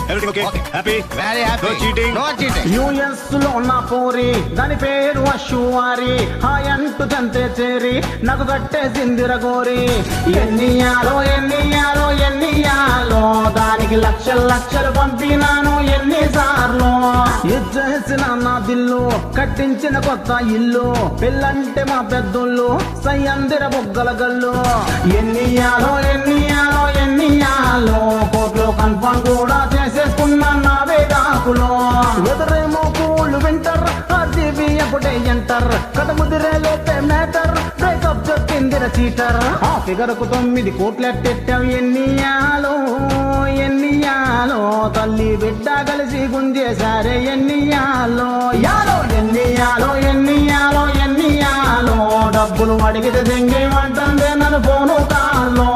Everything okay? Happy? Very happy. No cheating? No cheating. US లో ఉన్న పోరి దాని పేరు అశువారి హాయ్ అంటూ చంతే చేరి నాకు కట్టేసిందిర గోరి ఎన్నియాలో దానికి లక్షలు పంపినాను ఎన్నిసార్లు ఇచ్చేసిన నా దిల్లు కట్టించిన కొత్త ఇల్లు పెళ్ళంటే మా పెద్దోళ్ళు సయ్యందిర బొగ్గల గల్లు ఎన్నియాలో కోట్లు కన్ఫర్మ్ కూడా చేసేసుకున్నా నా వేదాకులో ఎదురేమో కూళ్ళు వింటర్ ఆర్జీబీ ఎప్పుడే ఎంటర్ కథ ముదిరే లోపే మ్యాటర్ బ్రేకప్ చెప్పిందిర చీటర్ ఆ ఫిగర్ కు 9 కోట్లెట్టెట్టావు ఎన్నియాలో తల్లి బిడ్డ కలిసి గుంజేశారే ఎన్నియాలో డబ్బులు అడిగితే దెంగేమంటే నన్ను ఫోను కాల్లో